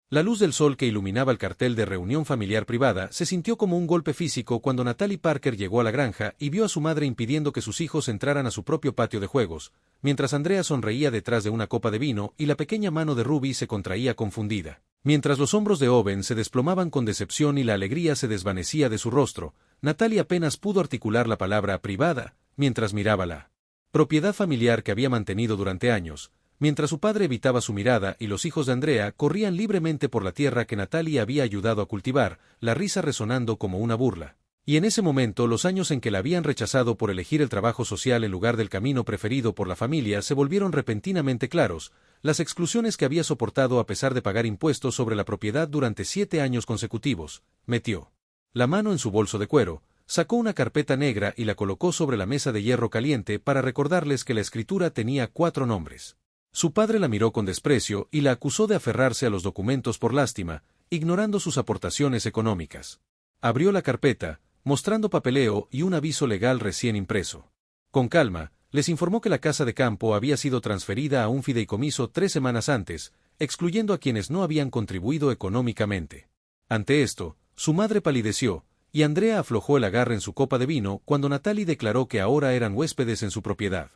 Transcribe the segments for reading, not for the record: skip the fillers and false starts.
La luz del sol que iluminaba el cartel de reunión familiar privada se sintió como un golpe físico cuando Natalie Parker llegó a la granja y vio a su madre impidiendo que sus hijos entraran a su propio patio de juegos, mientras Andrea sonreía detrás de una copa de vino y la pequeña mano de Ruby se contraía confundida. Mientras los hombros de Owen se desplomaban con decepción y la alegría se desvanecía de su rostro, Natalie apenas pudo articular la palabra privada, mientras miraba la propiedad familiar que había mantenido durante años. Mientras su padre evitaba su mirada y los hijos de Andrea corrían libremente por la tierra que Natalie había ayudado a cultivar, la risa resonando como una burla. Y en ese momento los años en que la habían rechazado por elegir el trabajo social en lugar del camino preferido por la familia se volvieron repentinamente claros, las exclusiones que había soportado a pesar de pagar impuestos sobre la propiedad durante 7 años consecutivos. Metió la mano en su bolso de cuero, sacó una carpeta negra y la colocó sobre la mesa de hierro caliente para recordarles que la escritura tenía 4 nombres. Su padre la miró con desprecio y la acusó de aferrarse a los documentos por lástima, ignorando sus aportaciones económicas. Abrió la carpeta, mostrando papeleo y un aviso legal recién impreso. Con calma, les informó que la casa de campo había sido transferida a un fideicomiso 3 semanas antes, excluyendo a quienes no habían contribuido económicamente. Ante esto, su madre palideció, y Andrea aflojó el agarre en su copa de vino cuando Natalie declaró que ahora eran huéspedes en su propiedad.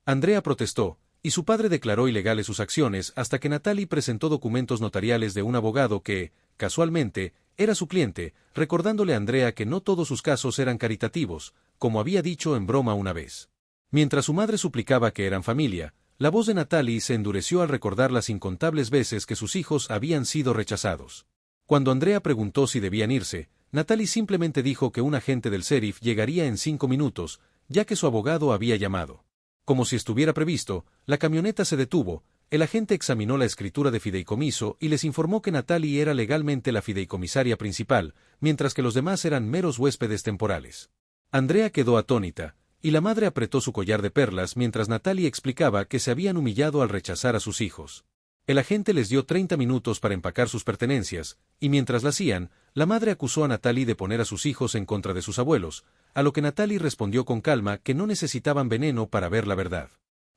Andrea protestó, y su padre declaró ilegales sus acciones hasta que Natalie presentó documentos notariales de un abogado que, casualmente, era su cliente, recordándole a Andrea que no todos sus casos eran caritativos, como había dicho en broma una vez. Mientras su madre suplicaba que eran familia, la voz de Natalie se endureció al recordar las incontables veces que sus hijos habían sido rechazados. Cuando Andrea preguntó si debían irse, Natalie simplemente dijo que un agente del sheriff llegaría en 5 minutos, ya que su abogado había llamado. Como si estuviera previsto, la camioneta se detuvo, el agente examinó la escritura de fideicomiso y les informó que Natalie era legalmente la fideicomisaria principal, mientras que los demás eran meros huéspedes temporales. Andrea quedó atónita, y la madre apretó su collar de perlas mientras Natalie explicaba que se habían humillado al rechazar a sus hijos. El agente les dio 30 minutos para empacar sus pertenencias, y mientras la hacían, la madre acusó a Natalie de poner a sus hijos en contra de sus abuelos, a lo que Natalie respondió con calma que no necesitaban veneno para ver la verdad.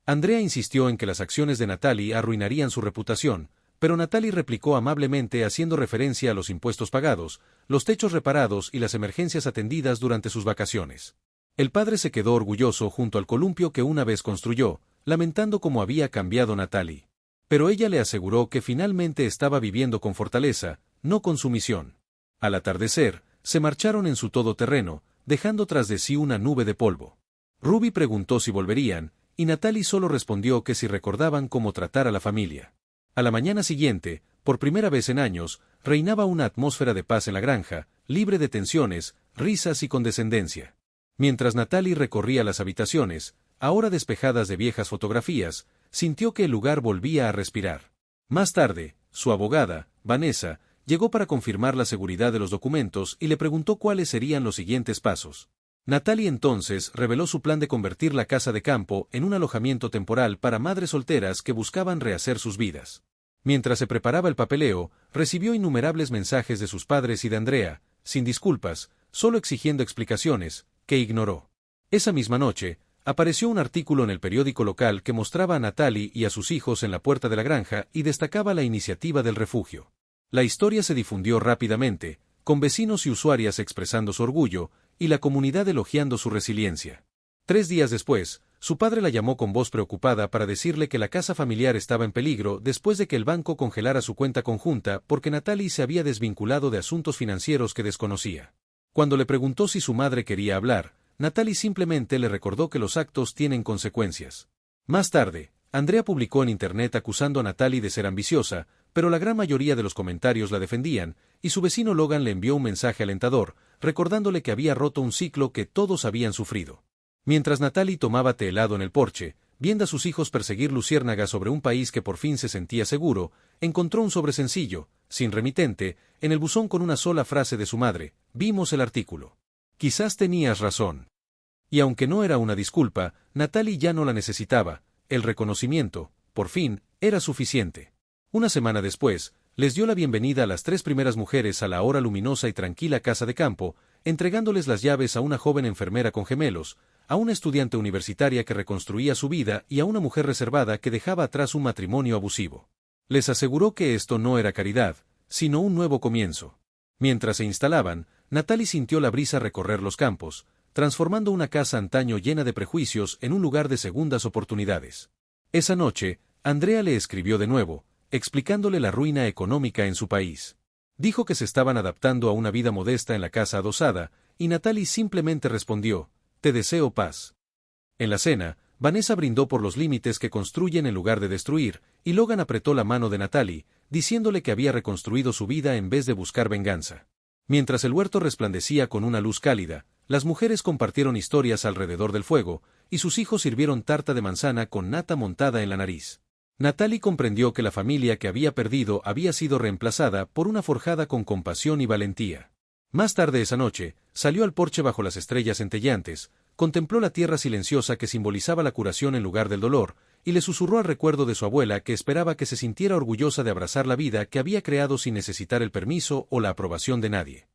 Andrea insistió en que las acciones de Natalie arruinarían su reputación, pero Natalie replicó amablemente haciendo referencia a los impuestos pagados, los techos reparados y las emergencias atendidas durante sus vacaciones. El padre se quedó orgulloso junto al columpio que una vez construyó, lamentando cómo había cambiado Natalie. Pero ella le aseguró que finalmente estaba viviendo con fortaleza, no con sumisión. Al atardecer, se marcharon en su todoterreno, dejando tras de sí una nube de polvo. Ruby preguntó si volverían, y Natalie solo respondió que si recordaban cómo tratar a la familia. A la mañana siguiente, por primera vez en años, reinaba una atmósfera de paz en la granja, libre de tensiones, risas y condescendencia. Mientras Natalie recorría las habitaciones, ahora despejadas de viejas fotografías, sintió que el lugar volvía a respirar. Más tarde, su abogada, Vanessa, llegó para confirmar la seguridad de los documentos y le preguntó cuáles serían los siguientes pasos. Natalie entonces reveló su plan de convertir la casa de campo en un alojamiento temporal para madres solteras que buscaban rehacer sus vidas. Mientras se preparaba el papeleo, recibió innumerables mensajes de sus padres y de Andrea, sin disculpas, solo exigiendo explicaciones, que ignoró. Esa misma noche, apareció un artículo en el periódico local que mostraba a Natalie y a sus hijos en la puerta de la granja y destacaba la iniciativa del refugio. La historia se difundió rápidamente, con vecinos y usuarias expresando su orgullo, y la comunidad elogiando su resiliencia. 3 días después, su padre la llamó con voz preocupada para decirle que la casa familiar estaba en peligro después de que el banco congelara su cuenta conjunta porque Natalie se había desvinculado de asuntos financieros que desconocía. Cuando le preguntó si su madre quería hablar, Natalie simplemente le recordó que los actos tienen consecuencias. Más tarde, Andrea publicó en internet acusando a Natalie de ser ambiciosa, pero la gran mayoría de los comentarios la defendían, y su vecino Logan le envió un mensaje alentador, recordándole que había roto un ciclo que todos habían sufrido. Mientras Natalie tomaba té helado en el porche, viendo a sus hijos perseguir luciérnagas sobre un país que por fin se sentía seguro, encontró un sobre sencillo, sin remitente, en el buzón con una sola frase de su madre: «Vimos el artículo. Quizás tenías razón». Y aunque no era una disculpa, Natalie ya no la necesitaba, el reconocimiento, por fin, era suficiente. Una semana después, les dio la bienvenida a las 3 primeras mujeres a la ahora luminosa y tranquila casa de campo, entregándoles las llaves a una joven enfermera con gemelos, a una estudiante universitaria que reconstruía su vida y a una mujer reservada que dejaba atrás un matrimonio abusivo. Les aseguró que esto no era caridad, sino un nuevo comienzo. Mientras se instalaban, Natalie sintió la brisa recorrer los campos, transformando una casa antaño llena de prejuicios en un lugar de segundas oportunidades. Esa noche, Andrea le escribió de nuevo, explicándole la ruina económica en su país. Dijo que se estaban adaptando a una vida modesta en la casa adosada, y Natalie simplemente respondió, «Te deseo paz». En la cena, Vanessa brindó por los límites que construyen en lugar de destruir, y Logan apretó la mano de Natalie, diciéndole que había reconstruido su vida en vez de buscar venganza. Mientras el huerto resplandecía con una luz cálida, las mujeres compartieron historias alrededor del fuego, y sus hijos sirvieron tarta de manzana con nata montada en la nariz. Natalie comprendió que la familia que había perdido había sido reemplazada por una forjada con compasión y valentía. Más tarde esa noche, salió al porche bajo las estrellas centelleantes, contempló la tierra silenciosa que simbolizaba la curación en lugar del dolor, y le susurró al recuerdo de su abuela que esperaba que se sintiera orgullosa de abrazar la vida que había creado sin necesitar el permiso o la aprobación de nadie.